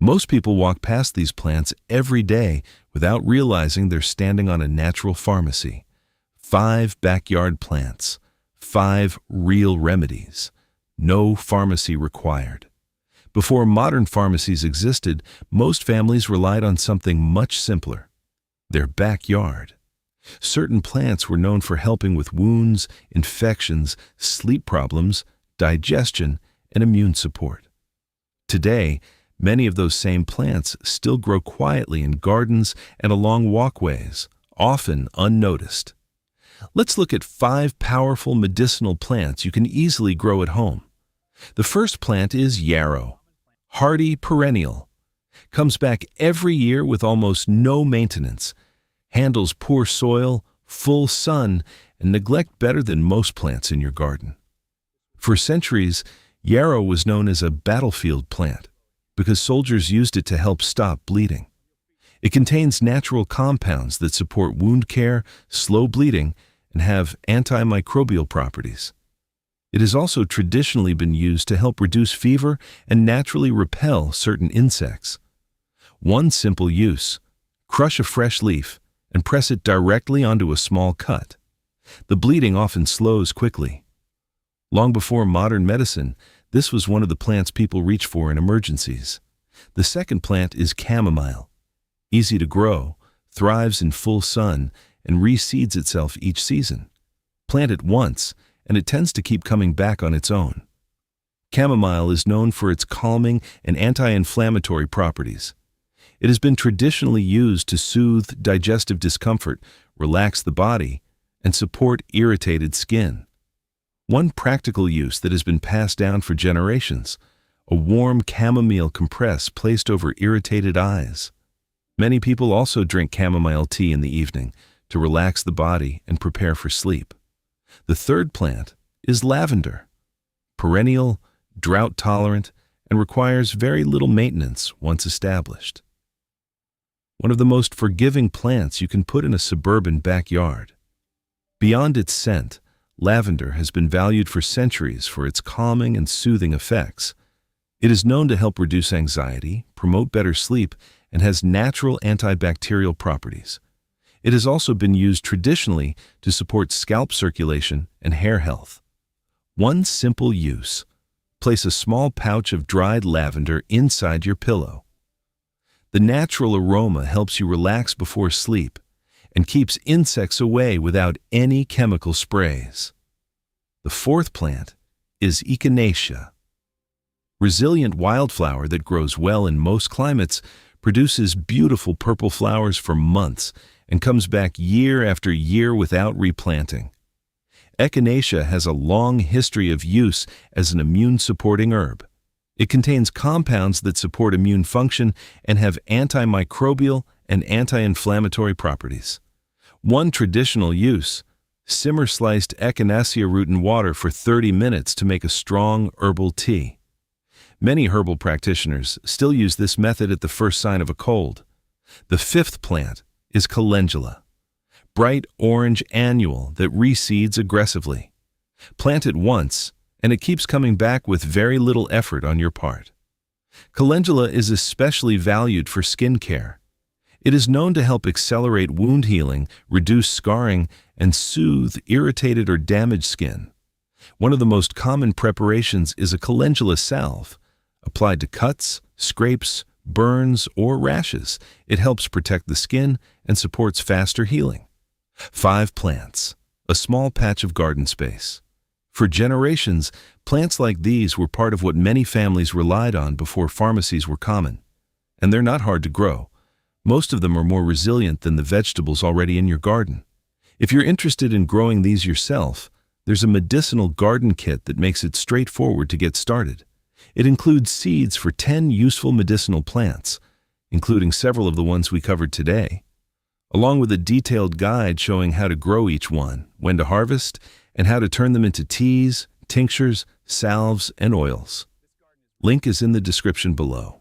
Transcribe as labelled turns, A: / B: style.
A: Most people walk past these plants every day without realizing they're standing on a natural pharmacy. 5 backyard plants, 5 real remedies, no pharmacy required. Before modern pharmacies existed, most families relied on something much simpler: their backyard. Certain plants were known for helping with wounds, infections, sleep problems, digestion, and immune support. Today, many of those same plants still grow quietly in gardens and along walkways, often unnoticed. Let's look at 5 powerful medicinal plants you can easily grow at home. The first plant is yarrow, hardy perennial. Comes back every year with almost no maintenance. Handles poor soil, full sun, and neglect better than most plants in your garden. For centuries, yarrow was known as a battlefield plant because soldiers used it to help stop bleeding. It contains natural compounds that support wound care, slow bleeding, and have antimicrobial properties. It has also traditionally been used to help reduce fever and naturally repel certain insects. One simple use: crush a fresh leaf and press it directly onto a small cut. The bleeding often slows quickly. Long before modern medicine, this was one of the plants people reach for in emergencies. The second plant is chamomile. Easy to grow, thrives in full sun, and reseeds itself each season. Plant it once, and it tends to keep coming back on its own. Chamomile is known for its calming and anti-inflammatory properties. It has been traditionally used to soothe digestive discomfort, relax the body, and support irritated skin. One practical use that has been passed down for generations: a warm chamomile compress placed over irritated eyes. Many people also drink chamomile tea in the evening to relax the body and prepare for sleep. The third plant is lavender. Perennial, drought-tolerant, and requires very little maintenance once established. One of the most forgiving plants you can put in a suburban backyard. Beyond its scent, lavender has been valued for centuries for its calming and soothing effects. It is known to help reduce anxiety, promote better sleep, and has natural antibacterial properties. It has also been used traditionally to support scalp circulation and hair health. One simple use: place a small pouch of dried lavender inside your pillow. The natural aroma helps you relax before sleep and keeps insects away without any chemical sprays. The fourth plant is Echinacea. Resilient wildflower that grows well in most climates, produces beautiful purple flowers for months, and comes back year after year without replanting. Echinacea has a long history of use as an immune-supporting herb. It contains compounds that support immune function and have antimicrobial and anti-inflammatory properties. One traditional use: simmer sliced Echinacea root in water for 30 minutes to make a strong herbal tea. Many herbal practitioners still use this method at the first sign of a cold. The fifth plant is Calendula, bright orange annual that reseeds aggressively. Plant it once, and it keeps coming back with very little effort on your part. Calendula is especially valued for skin care. It is known to help accelerate wound healing, reduce scarring, and soothe irritated or damaged skin. One of the most common preparations is a calendula salve. Applied to cuts, scrapes, burns, or rashes, it helps protect the skin and supports faster healing. 5 plants, a small patch of garden space. For generations, plants like these were part of what many families relied on before pharmacies were common. And they're not hard to grow. Most of them are more resilient than the vegetables already in your garden. If you're interested in growing these yourself, there's a medicinal garden kit that makes it straightforward to get started. It includes seeds for 10 useful medicinal plants, including several of the ones we covered today, along with a detailed guide showing how to grow each one, when to harvest, and how to turn them into teas, tinctures, salves, and oils. Link is in the description below.